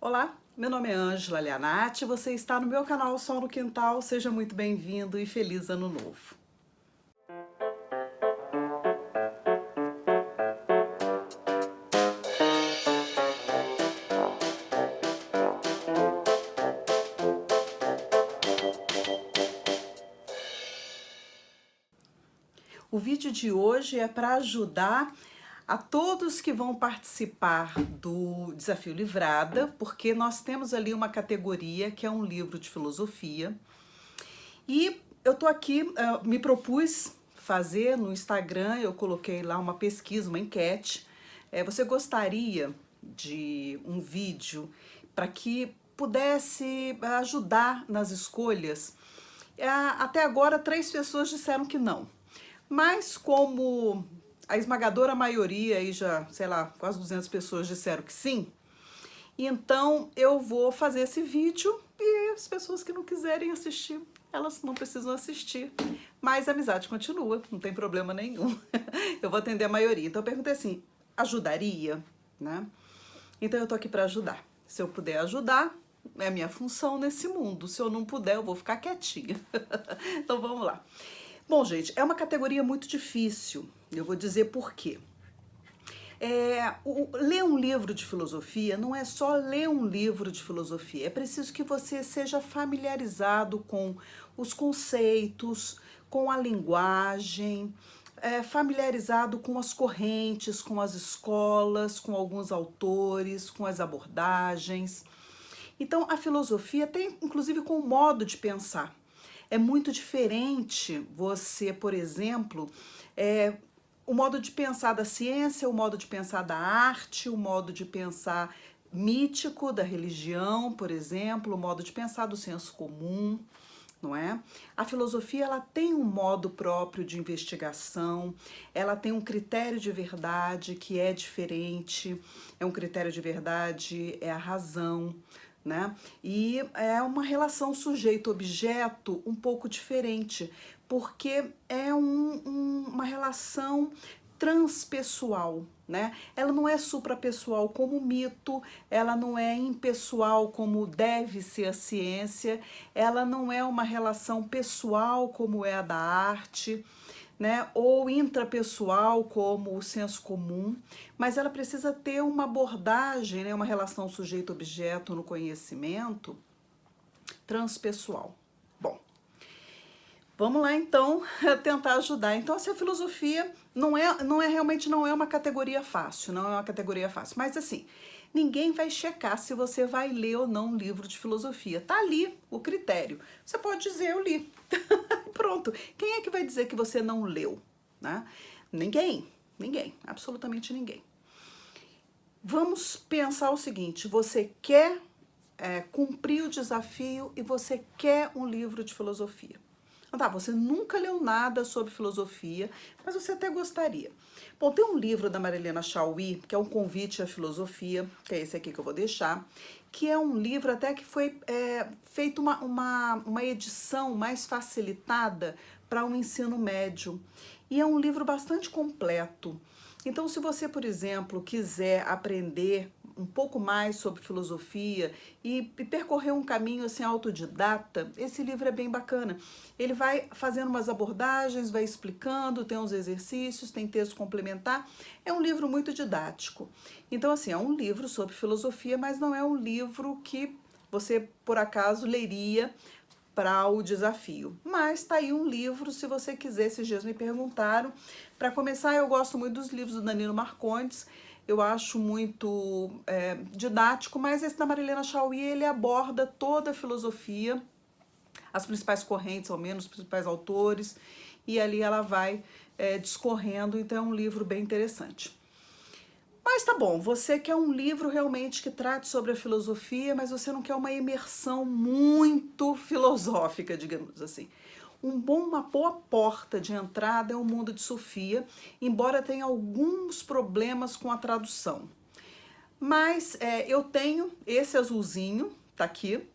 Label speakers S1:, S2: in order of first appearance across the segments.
S1: Olá, meu nome é Ângela Leanati, você está no meu canal Sol no Quintal, seja muito bem-vindo e feliz ano novo. O vídeo de hoje é para ajudar a todos que vão participar do Desafio Livrada, porque nós temos ali uma categoria que é um livro de filosofia. E eu tô aqui, me propus fazer no Instagram, eu coloquei lá uma pesquisa, uma enquete. Você gostaria de um vídeo para que pudesse ajudar nas escolhas? Até agora, 3 pessoas disseram que não. Mas como a esmagadora maioria, aí já, sei lá, quase 200 pessoas disseram que sim, então eu vou fazer esse vídeo e as pessoas que não quiserem assistir, elas não precisam assistir. Mas a amizade continua, não tem problema nenhum. Eu vou atender a maioria. Então eu perguntei assim, ajudaria? Né? Então eu tô aqui para ajudar. Se eu puder ajudar, é a minha função nesse mundo. Se eu não puder, eu vou ficar quietinha. Então vamos lá. Bom, gente, é uma categoria muito difícil. Eu vou dizer por quê. Ler um livro de filosofia não é só ler um livro de filosofia, é preciso que você seja familiarizado com os conceitos, com a linguagem, familiarizado com as correntes, com as escolas, com alguns autores, com as abordagens. Então, a filosofia tem, inclusive, com o modo de pensar. É muito diferente você, por exemplo, o modo de pensar da ciência, o modo de pensar da arte, o modo de pensar mítico da religião, por exemplo, o modo de pensar do senso comum, não é? A filosofia, ela tem um modo próprio de investigação, ela tem um critério de verdade que é diferente, é um critério de verdade, é a razão, né? E é uma relação sujeito-objeto um pouco diferente, porque é uma relação transpessoal, né? Ela não é suprapessoal como o mito, ela não é impessoal como deve ser a ciência, ela não é uma relação pessoal como é a da arte, né, ou intrapessoal, como o senso comum, mas ela precisa ter uma abordagem, né, uma relação sujeito-objeto no conhecimento transpessoal. Bom, vamos lá então tentar ajudar. Então, essa filosofia realmente não é uma categoria fácil, não é uma categoria fácil, mas assim, ninguém vai checar se você vai ler ou não um livro de filosofia. Tá ali o critério. Você pode dizer, eu li. Pronto. Quem é que vai dizer que você não leu? Né? Ninguém, absolutamente ninguém. Vamos pensar o seguinte, você quer cumprir o desafio e você quer um livro de filosofia. Então tá, você nunca leu nada sobre filosofia, mas você até gostaria. Bom, tem um livro da Marilena Chaui, que é um convite à filosofia, que é esse aqui que eu vou deixar, que é um livro até que foi feito uma edição mais facilitada para um ensino médio. E é um livro bastante completo. Então, se você, por exemplo, quiser aprender um pouco mais sobre filosofia e percorrer um caminho assim autodidata, esse livro é bem bacana. Ele vai fazendo umas abordagens, vai explicando, tem uns exercícios, tem texto complementar. É um livro muito didático. Então, assim, é um livro sobre filosofia, mas não é um livro que você, por acaso, leria para o desafio. Mas tá aí um livro, se você quiser, esses dias me perguntaram. Para começar, eu gosto muito dos livros do Danilo Marcondes, eu acho muito didático, mas esse da Marilena Chaui, ele aborda toda a filosofia, as principais correntes, ao menos, os principais autores, e ali ela vai discorrendo, então é um livro bem interessante. Mas tá bom, você quer um livro realmente que trate sobre a filosofia, mas você não quer uma imersão muito filosófica, digamos assim. Uma boa porta de entrada é o Mundo de Sofia, embora tenha alguns problemas com a tradução. Mas eu tenho esse azulzinho, tá aqui,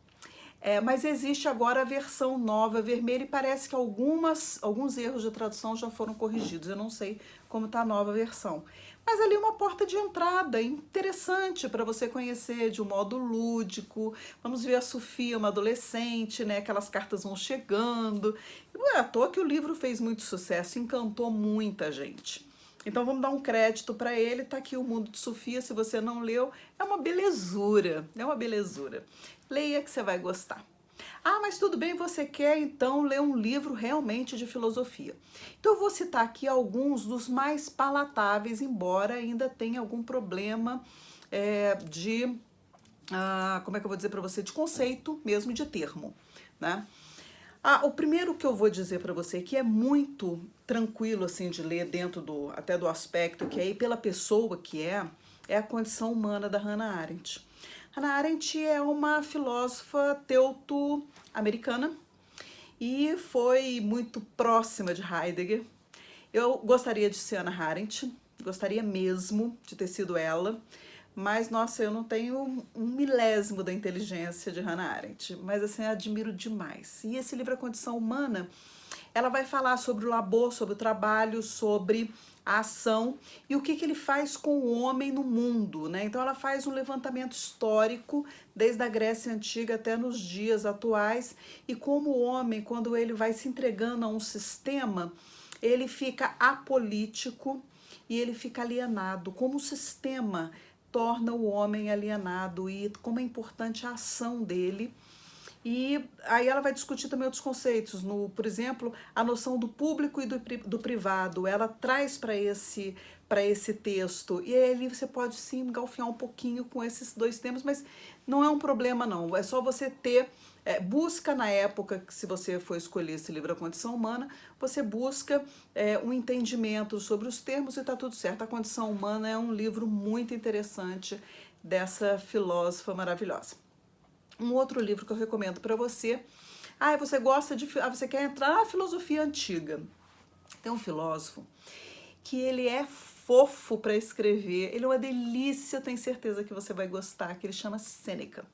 S1: mas existe agora a versão nova, vermelha, e parece que alguns erros de tradução já foram corrigidos. Eu não sei como está a nova versão. mas ali uma porta de entrada interessante para você conhecer de um modo lúdico. Vamos ver a Sofia, uma adolescente, né? Aquelas cartas vão chegando. E não é à toa que o livro fez muito sucesso, encantou muita gente. Então vamos dar um crédito para ele, tá aqui O Mundo de Sofia, se você não leu, é uma belezura, é uma belezura. Leia que você vai gostar. Ah, mas tudo bem, você quer então ler um livro realmente de filosofia. Então eu vou citar aqui alguns dos mais palatáveis, embora ainda tenha algum problema como é que eu vou dizer para você, de conceito mesmo, de termo, né? O primeiro que eu vou dizer para você que é muito tranquilo assim de ler dentro até do aspecto que é pela pessoa que é A Condição Humana da Hannah Arendt. Hannah Arendt é uma filósofa teuto-americana e foi muito próxima de Heidegger. Eu gostaria de ser Hannah Arendt, gostaria mesmo de ter sido ela, mas, nossa, eu não tenho um milésimo da inteligência de Hannah Arendt, mas, assim, eu admiro demais. E esse livro, A Condição Humana, ela vai falar sobre o labor, sobre o trabalho, sobre a ação e o que ele faz com o homem no mundo, né? Então, ela faz um levantamento histórico, desde a Grécia Antiga até nos dias atuais, e como o homem, quando ele vai se entregando a um sistema, ele fica apolítico e ele fica alienado, como o sistema torna o homem alienado e como é importante a ação dele. E aí ela vai discutir também outros conceitos, por exemplo, a noção do público e do privado. Ela traz para esse texto, e aí você pode sim engalfinhar um pouquinho com esses dois temas, mas não é um problema não, é só você ter, busca na época que se você for escolher esse livro A Condição Humana, você busca um entendimento sobre os termos e está tudo certo. A Condição Humana é um livro muito interessante dessa filósofa maravilhosa. Um outro livro que eu recomendo para você, você gosta você quer entrar na filosofia antiga. Tem um filósofo que ele é fofo para escrever, ele é uma delícia, eu tenho certeza que você vai gostar, que ele chama Sêneca.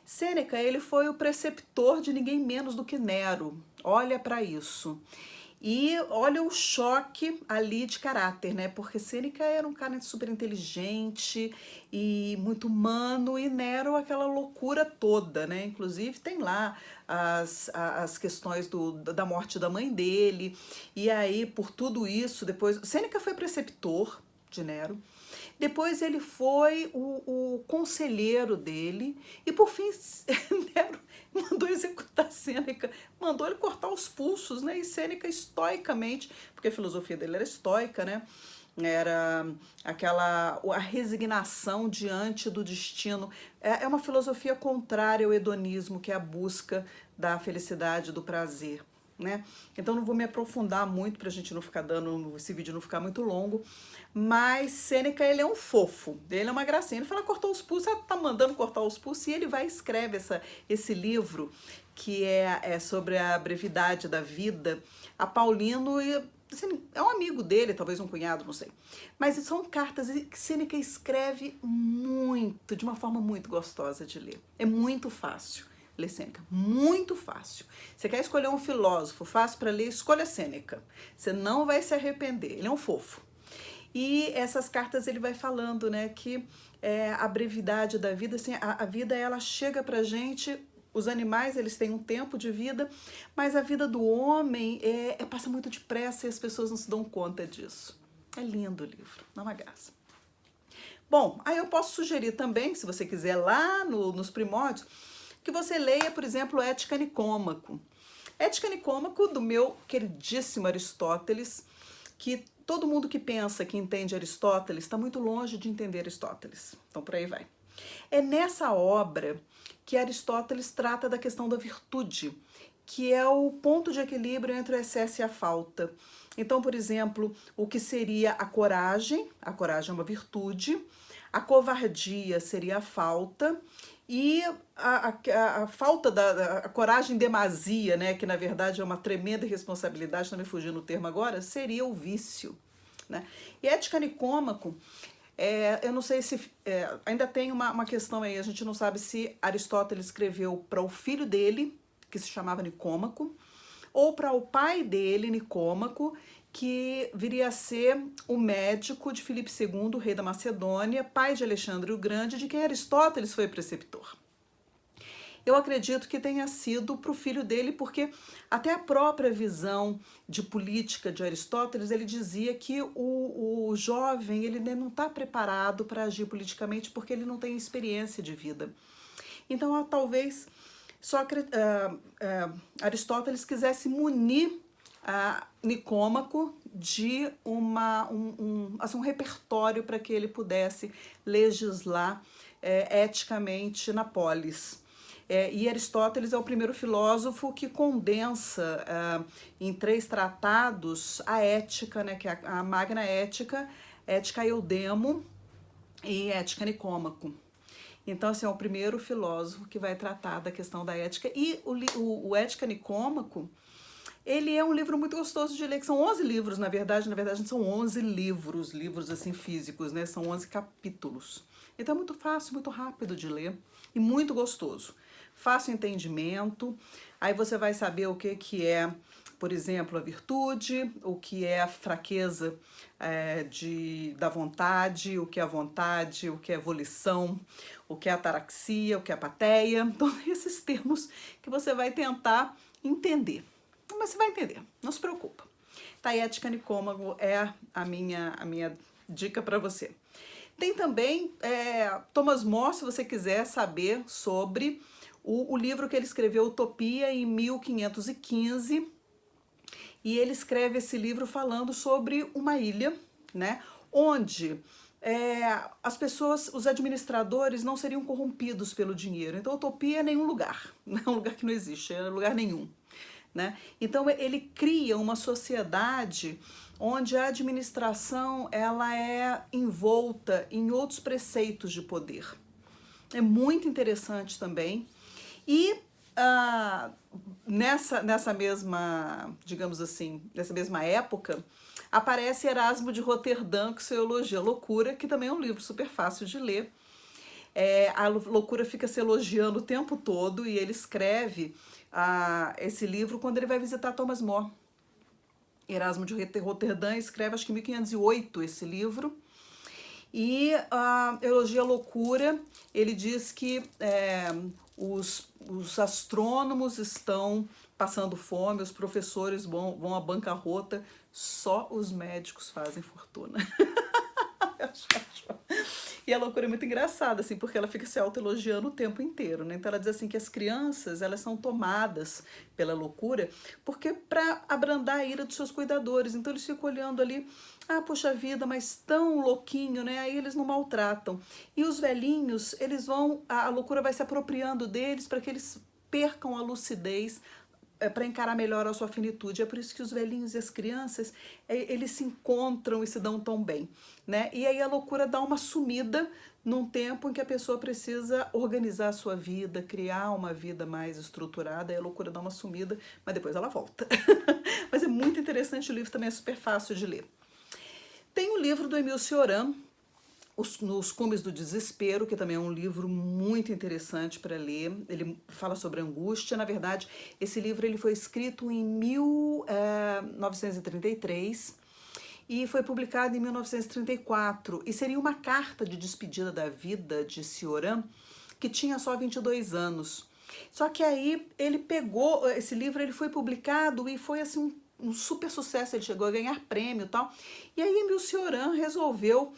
S1: Sêneca, ele foi o preceptor de ninguém menos do que Nero, olha para isso. E olha o choque ali de caráter, né? Porque Sêneca era um cara super inteligente e muito humano, e Nero aquela loucura toda, né? Inclusive tem lá as questões da morte da mãe dele, e aí por tudo isso, depois... Sêneca foi preceptor de Nero, depois ele foi o conselheiro dele, e por fim Nero mandou executar Sêneca, mandou ele cortar os pulsos, né? E Sêneca estoicamente, porque a filosofia dele era estoica, né? Era a resignação diante do destino. É uma filosofia contrária ao hedonismo, que é a busca da felicidade, do prazer, né? Então não vou me aprofundar muito pra gente não ficar esse vídeo não ficar muito longo, mas Sêneca, ele é um fofo, ele é uma gracinha. Ele fala, cortou os pulsos, tá mandando cortar os pulsos, e ele vai e escreve esse livro que é sobre a brevidade da vida. A Paulino, assim, é um amigo dele, talvez um cunhado, não sei. Mas são cartas que Sêneca escreve muito, de uma forma muito gostosa de ler. É muito fácil ler Sêneca, muito fácil. Você quer escolher um filósofo fácil para ler, escolha Sêneca. Você não vai se arrepender, ele é um fofo. E essas cartas ele vai falando, né, que a brevidade da vida, assim, a vida ela chega pra gente, os animais eles têm um tempo de vida, mas a vida do homem passa muito depressa e as pessoas não se dão conta disso. É lindo o livro, dá uma graça. Bom, aí eu posso sugerir também, se você quiser lá nos primórdios, que você leia, por exemplo, Ética Nicômaco. Ética Nicômaco, do meu queridíssimo Aristóteles, que todo mundo que pensa que entende Aristóteles está muito longe de entender Aristóteles. Então, por aí vai. É nessa obra que Aristóteles trata da questão da virtude, que é o ponto de equilíbrio entre o excesso e a falta. Então, por exemplo, o que seria a coragem é uma virtude, a covardia seria a falta, e a falta a coragem em demasia, né, que na verdade é uma tremenda responsabilidade, não me fugindo o termo agora, seria o vício, né? E Ética Nicômaco, eu não sei se... ainda tem uma questão aí, a gente não sabe se Aristóteles escreveu para o filho dele, que se chamava Nicômaco, ou para o pai dele, Nicômaco, que viria a ser o médico de Filipe II, rei da Macedônia, pai de Alexandre o Grande, de quem Aristóteles foi preceptor. Eu acredito que tenha sido para o filho dele, porque até a própria visão de política de Aristóteles, ele dizia que o jovem ele não está preparado para agir politicamente porque ele não tem experiência de vida. Então, talvez Aristóteles quisesse munir Nicômaco de um repertório para que ele pudesse legislar eticamente na polis. E Aristóteles é o primeiro filósofo que condensa em 3 tratados a ética, né, que é a Magna Ética, Ética Eudemo e Ética Nicômaco. Então, assim, é o primeiro filósofo que vai tratar da questão da ética. E o Ética Nicômaco, ele é um livro muito gostoso de ler, que são 11 livros, na verdade são 11 livros assim físicos, né? São 11 capítulos. Então é muito fácil, muito rápido de ler e muito gostoso. Fácil entendimento, aí você vai saber o que é, por exemplo, a virtude, o que é a fraqueza da vontade, o que é a vontade, o que é volição, o que é ataraxia, o que é apatia. Então, esses termos que você vai tentar entender. Mas você vai entender, não se preocupa. Tá, Ética Nicômaco é a minha dica para você. Tem também Thomas More, se você quiser saber sobre o livro que ele escreveu, Utopia, em 1515. E ele escreve esse livro falando sobre uma ilha, né, onde as pessoas, os administradores não seriam corrompidos pelo dinheiro. Então, utopia é nenhum lugar, não é um lugar que não existe, é lugar nenhum. Né? Então, ele cria uma sociedade onde a administração ela é envolta em outros preceitos de poder. É muito interessante também. E nessa mesma, digamos assim, nessa mesma época, aparece Erasmo de Roterdã com seu Elogia à Loucura, que também é um livro super fácil de ler. A loucura fica se elogiando o tempo todo e ele escreve esse livro quando ele vai visitar Thomas More. Erasmo de Roterdã escreve, acho que em 1508, esse livro. E Elogia à Loucura, ele diz que os astrônomos estão passando fome, os professores vão à bancarrota, só os médicos fazem fortuna. E a loucura é muito engraçada, assim, porque ela fica se autoelogiando o tempo inteiro, né? Então ela diz assim que as crianças, elas são tomadas pela loucura porque para abrandar a ira dos seus cuidadores. Então eles ficam olhando ali, poxa vida, mas tão louquinho, né? Aí eles não maltratam. E os velhinhos, a loucura vai se apropriando deles para que eles percam a lucidez, para encarar melhor a sua finitude. É por isso que os velhinhos e as crianças, eles se encontram e se dão tão bem, né? E aí a loucura dá uma sumida num tempo em que a pessoa precisa organizar a sua vida, criar uma vida mais estruturada, aí a loucura dá uma sumida, mas depois ela volta. Mas é muito interessante, o livro também é super fácil de ler. Tem o livro do Émile Cioran, Nos Cumes do Desespero, que também é um livro muito interessante para ler. Ele fala sobre angústia. Na verdade, esse livro ele foi escrito em 1933 e foi publicado em 1934. E seria uma carta de despedida da vida de Cioran, que tinha só 22 anos. Só que aí ele pegou, esse livro ele foi publicado e foi assim um super sucesso, ele chegou a ganhar prêmio e tal. E aí Émile Cioran resolveu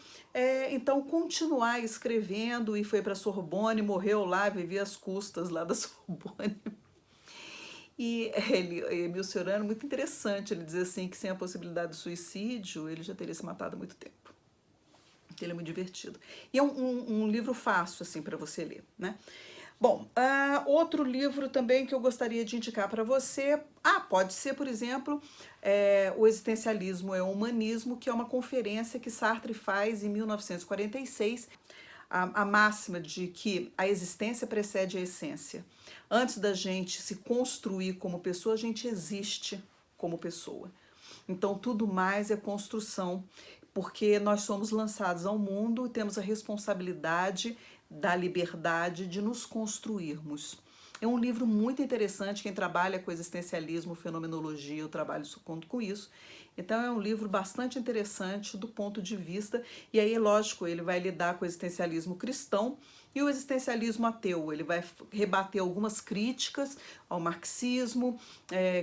S1: então continuar escrevendo e foi para Sorbonne, morreu lá, vivia às custas lá da Sorbonne. E Émile Cioran era muito interessante, ele dizia assim que sem a possibilidade de suicídio ele já teria se matado há muito tempo. Ele é muito divertido. E é um livro fácil assim para você ler, né? Bom, outro livro também que eu gostaria de indicar para você, pode ser, por exemplo, O Existencialismo é o Humanismo, que é uma conferência que Sartre faz em 1946, a máxima de que a existência precede a essência. Antes da gente se construir como pessoa, a gente existe como pessoa. Então, tudo mais é construção, porque nós somos lançados ao mundo e temos a responsabilidade da liberdade de nos construirmos. É um livro muito interessante, quem trabalha com existencialismo, fenomenologia, eu trabalho com isso. Então é um livro bastante interessante do ponto de vista, e aí, lógico, ele vai lidar com o existencialismo cristão e o existencialismo ateu. Ele vai rebater algumas críticas ao marxismo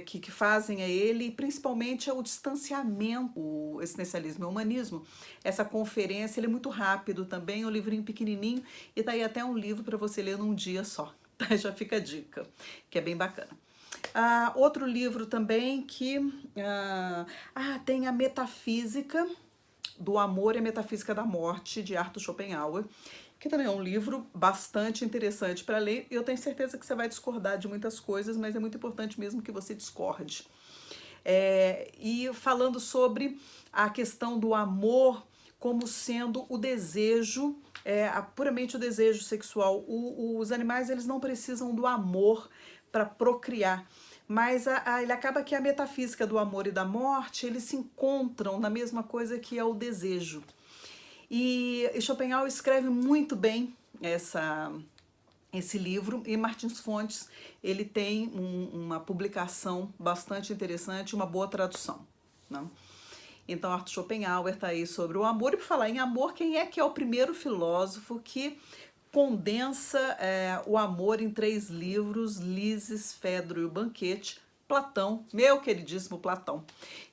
S1: que fazem a ele, e principalmente ao distanciamento, o existencialismo e o humanismo. Essa conferência, ele é muito rápido também, é um livrinho pequenininho, e tá aí até um livro para você ler num dia só. Já fica a dica, que é bem bacana. Outro livro também que tem a Metafísica do Amor e a Metafísica da Morte, de Arthur Schopenhauer, que também é um livro bastante interessante para ler. Eu tenho certeza que você vai discordar de muitas coisas, mas é muito importante mesmo que você discorde. E falando sobre a questão do amor como sendo o desejo, puramente o desejo sexual. Os animais, eles não precisam do amor para procriar, mas ele acaba que a metafísica do amor e da morte, eles se encontram na mesma coisa que é o desejo. E Schopenhauer escreve muito bem esse livro, e Martins Fontes, ele tem uma publicação bastante interessante, uma boa tradução, né? Então, Arthur Schopenhauer está aí sobre o amor. E por falar em amor, quem é que é o primeiro filósofo que condensa o amor em 3 livros? Lises, Fedro e o Banquete. Platão, meu queridíssimo Platão.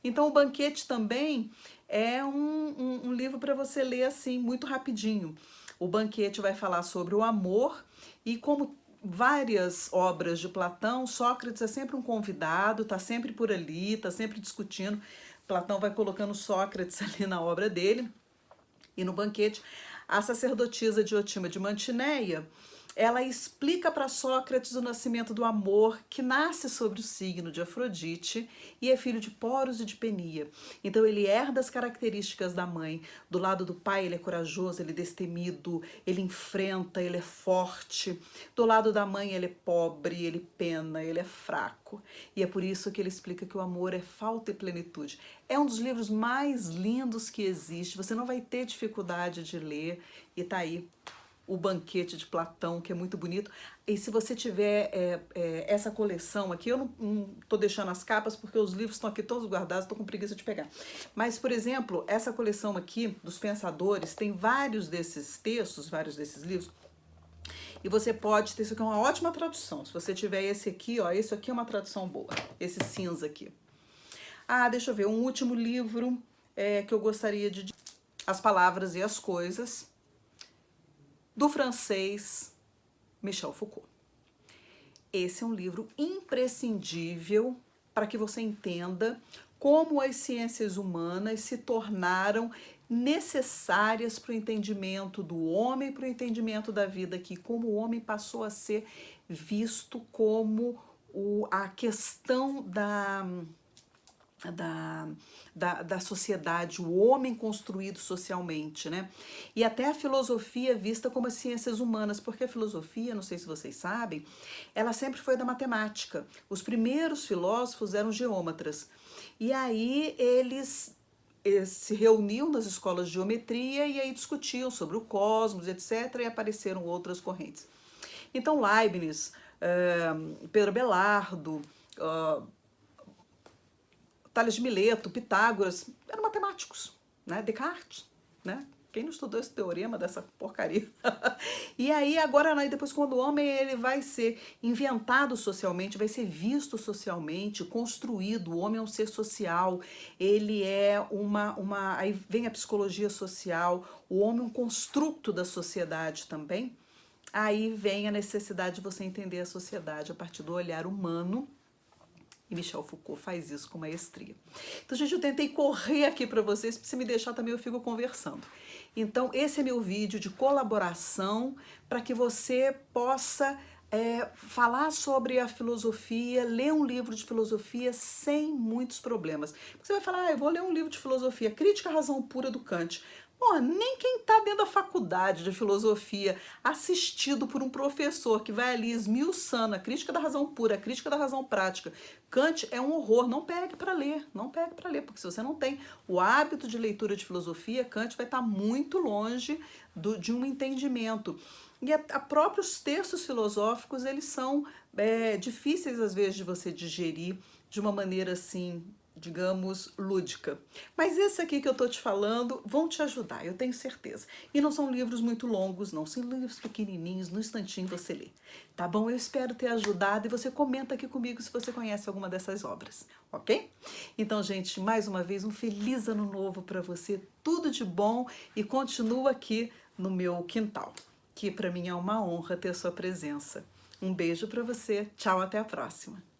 S1: Então, o Banquete também é um livro para você ler assim, muito rapidinho. O Banquete vai falar sobre o amor, e como várias obras de Platão, Sócrates é sempre um convidado, está sempre por ali, está sempre discutindo. Platão vai colocando Sócrates ali na obra dele. E no Banquete, a sacerdotisa Diotima de Mantineia, ela explica para Sócrates o nascimento do amor, que nasce sobre o signo de Afrodite e é filho de Poros e de Penia. Então ele herda as características da mãe. Do lado do pai ele é corajoso, ele é destemido, ele enfrenta, ele é forte. Do lado da mãe ele é pobre, ele pena, ele é fraco. E é por isso que ele explica que o amor é falta e plenitude. É um dos livros mais lindos que existe, você não vai ter dificuldade de ler, e tá aí o Banquete de Platão, que é muito bonito. E se você tiver essa coleção aqui, eu não tô deixando as capas porque os livros estão aqui todos guardados, tô com preguiça de pegar. Mas, por exemplo, essa coleção aqui dos pensadores tem vários desses textos, vários desses livros, e você pode ter, isso aqui é uma ótima tradução. Se você tiver esse aqui, ó, esse aqui é uma tradução boa, esse cinza aqui. Deixa eu ver, um último livro que eu gostaria de... As Palavras e as Coisas, do francês Michel Foucault. Esse é um livro imprescindível para que você entenda como as ciências humanas se tornaram necessárias para o entendimento do homem, para o entendimento da vida aqui, como o homem passou a ser visto como a questão da sociedade, o homem construído socialmente, né? E até a filosofia vista como as ciências humanas, porque a filosofia, não sei se vocês sabem, ela sempre foi da matemática. Os primeiros filósofos eram geômetras. E aí eles se reuniam nas escolas de geometria e aí discutiam sobre o cosmos, etc., e apareceram outras correntes. Então Leibniz, Pedro Abelardo, Tales de Mileto, Pitágoras, eram matemáticos, né? Descartes, né? Quem não estudou esse teorema dessa porcaria? E aí agora, depois, quando o homem ele vai ser inventado socialmente, vai ser visto socialmente, construído, o homem é um ser social, ele é aí vem a psicologia social, o homem é um construto da sociedade também, aí vem a necessidade de você entender a sociedade a partir do olhar humano. E Michel Foucault faz isso com maestria. Então, gente, eu tentei correr aqui para vocês, porque se me deixar também eu fico conversando. Então, esse é meu vídeo de colaboração para que você possa falar sobre a filosofia, ler um livro de filosofia sem muitos problemas. Porque você vai falar, eu vou ler um livro de filosofia, Crítica à Razão Pura do Kant. Pô, nem quem está dentro da faculdade de filosofia, assistido por um professor que vai ali esmiuçando a crítica da razão pura, a crítica da razão prática. Kant é um horror, não pegue para ler, não pegue para ler, porque se você não tem o hábito de leitura de filosofia, Kant vai estar muito longe de um entendimento. E a próprios textos filosóficos, eles são difíceis às vezes de você digerir de uma maneira assim, digamos, lúdica. Mas esse aqui que eu tô te falando vão te ajudar, eu tenho certeza. E não são livros muito longos, não, são livros pequenininhos, no instantinho você lê. Tá bom? Eu espero ter ajudado e você comenta aqui comigo se você conhece alguma dessas obras, ok? Então, gente, mais uma vez, um feliz ano novo para você, tudo de bom e continua aqui no meu quintal, que para mim é uma honra ter sua presença. Um beijo para você, tchau, até a próxima.